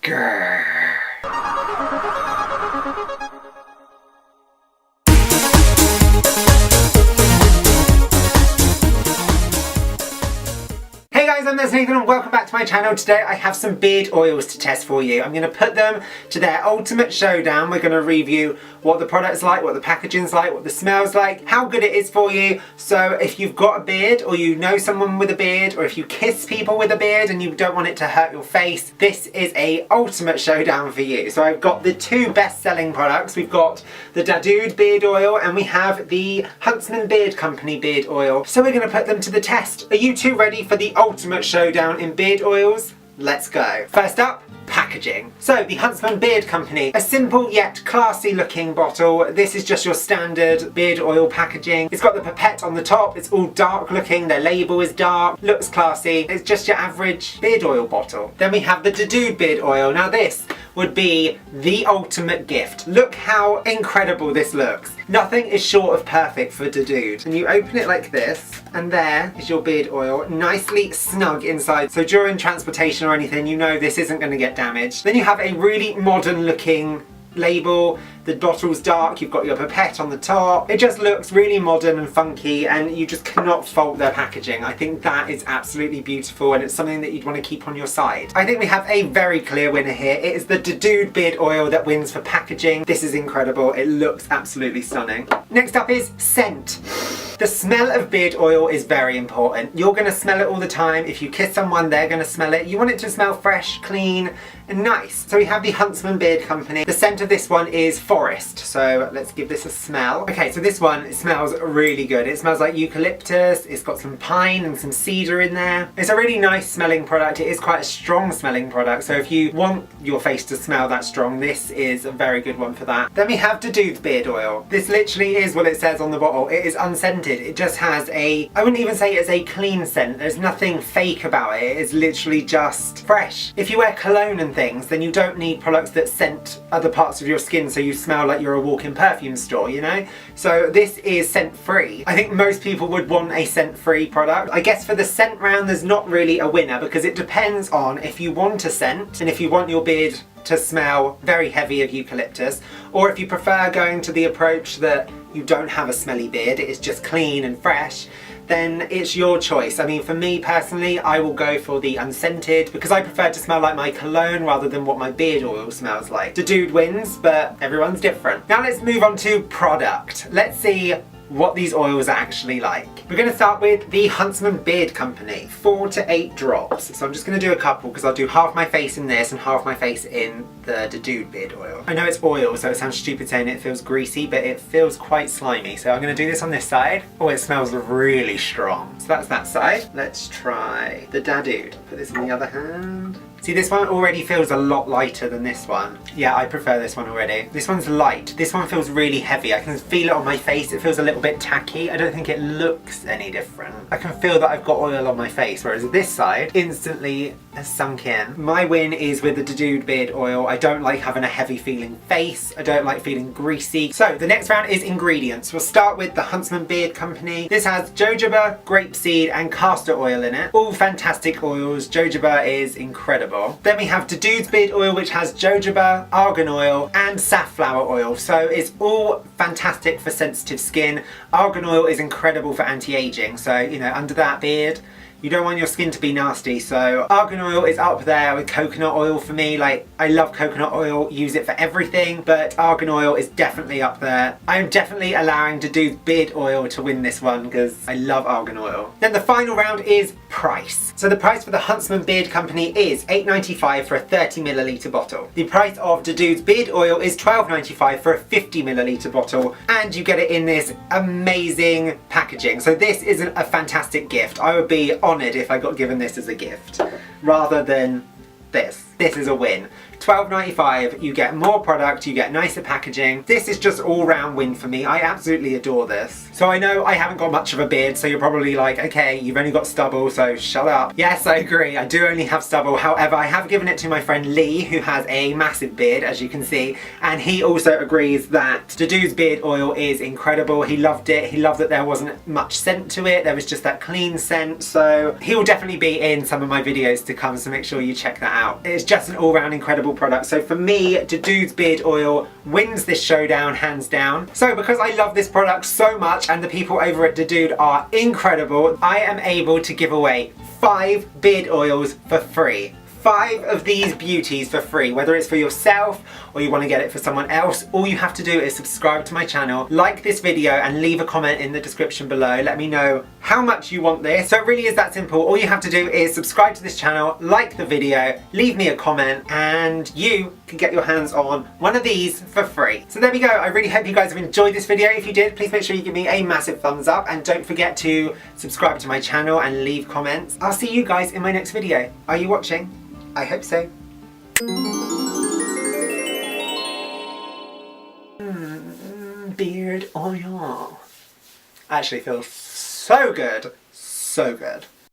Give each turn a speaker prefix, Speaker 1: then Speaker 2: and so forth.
Speaker 1: Grrr. Hey guys, I'm thatsNathan and welcome back to my channel. Today I have some beard oils to test for you. I'm going to put them to their ultimate showdown. We're going to review what the product's like, what the packaging's like, what the smell's like, how good it is for you. So if you've got a beard, or you know someone with a beard, or if you kiss people with a beard and you don't want it to hurt your face, this is a ultimate showdown for you. So I've got the two best-selling products. We've got the Dadude beard oil and we have the Huntsman Beard Company beard oil. So we're going to put them to the test. Are you two ready for the ultimate showdown in beard oils? Let's go. First up, packaging. So the Huntsman Beard Company, a simple yet classy looking bottle. This is just your standard beard oil packaging. It's got the pipette on the top, it's all dark looking, their label is dark, looks classy. It's just your average beard oil bottle. Then we have the Dadude beard oil. Now this would be the ultimate gift. Look how incredible this looks. Nothing is short of perfect for Dadude. And you open it like this, and there is your beard oil, nicely snug inside. So during transportation or anything, you know this isn't going to get damaged. Then you have a really modern looking label. The bottle's dark, you've got your pipette on the top. It just looks really modern and funky and you just cannot fault their packaging. I think that is absolutely beautiful and it's something that you'd want to keep on your side. I think we have a very clear winner here. It is the Dadude beard oil that wins for packaging. This is incredible. It looks absolutely stunning. Next up is scent. The smell of beard oil is very important. You're going to smell it all the time. If you kiss someone, they're going to smell it. You want it to smell fresh, clean, and nice. So we have the Huntsman Beard Company. The scent of this one is forest. So let's give this a smell. Okay, so this one, it smells really good. It smells like eucalyptus. It's got some pine and some cedar in there. It's a really nice smelling product. It is quite a strong smelling product. So if you want your face to smell that strong, this is a very good one for that. Then we have Dadude beard oil. This literally is what it says on the bottle. It is unscented. It just has a, I wouldn't even say it's a clean scent. There's nothing fake about it. It is literally just fresh. If you wear cologne and things, then you don't need products that scent other parts of your skin so you smell like you're a walk-in perfume store, you know? So this is scent-free. I think most people would want a scent-free product. I guess for the scent round, there's not really a winner because it depends on if you want a scent and if you want your beard to smell very heavy of eucalyptus, or if you prefer going to the approach that you don't have a smelly beard, it is just clean and fresh, then it's your choice. I mean, for me personally, I will go for the unscented because I prefer to smell like my cologne rather than what my beard oil smells like. Dadude wins, but everyone's different. Now let's move on to product. Let's see what these oils are actually like. We're going to start with the Huntsman Beard Company, 4 to 8 drops. So I'm just going to do a couple because I'll do half my face in this and half my face in the Dadude beard oil. I know it's oil, so it sounds stupid saying it feels greasy, but it feels quite slimy. So I'm going to do this on this side. Oh, it smells really strong. So that's that side. Let's try the Dadude. Put this in the other hand. See, this one already feels a lot lighter than this one. Yeah, I prefer this one already. This one's light. This one feels really heavy. I can feel it on my face. It feels a little bit tacky. I don't think it looks any different. I can feel that I've got oil on my face, whereas this side instantly has sunk in. My win is with the Dadude beard oil. I don't like having a heavy feeling face. I don't like feeling greasy. So the next round is ingredients. We'll start with the Huntsman Beard Company. This has jojoba, grapeseed, and castor oil in it. All fantastic oils. Jojoba is incredible. Then we have Dadude's beard oil, which has jojoba, argan oil and safflower oil. So it's all fantastic for sensitive skin. Argan oil is incredible for anti-aging. So, you know, under that beard, you don't want your skin to be nasty, so argan oil is up there with coconut oil for me. Like, I love coconut oil, use it for everything, but argan oil is definitely up there. I am definitely allowing Dadude's beard oil to win this one because I love argan oil. Then the final round is price. So the price for the Huntsman Beard Company is $8.95 for a 30ml bottle. The price of Dadude's beard oil is $12.95 for a 50ml bottle, and you get it in this amazing packaging. So this is a fantastic gift. I would be honoured if I got given this as a gift rather than this. This is a win. $12.95, you get more product, you get nicer packaging. This is just all round win for me. I absolutely adore this. So I know I haven't got much of a beard, so you're probably like, okay, you've only got stubble, so shut up. Yes, I agree, I do only have stubble. However, I have given it to my friend Lee, who has a massive beard, as you can see, and he also agrees that Dadude's beard oil is incredible. He loved it. He loved that there wasn't much scent to it. There was just that clean scent, so he will definitely be in some of my videos to come, so make sure you check that out. It's just an all-round incredible product. So for me, Dadude's beard oil wins this showdown hands down. So because I love this product so much and the people over at Dadude are incredible, I am able to give away 5 beard oils for free. 5 of these beauties for free, whether it's for yourself or you want to get it for someone else. All you have to do is subscribe to my channel, like this video and leave a comment in the description below. Let me know how much you want this. So it really is that simple. All you have to do is subscribe to this channel, like the video, leave me a comment, and you can get your hands on one of these for free. So there we go. I really hope you guys have enjoyed this video. If you did, please make sure you give me a massive thumbs up and don't forget to subscribe to my channel and leave comments. I'll see you guys in my next video. Are you watching? I hope so. Beard oil. Actually feels so good. So good.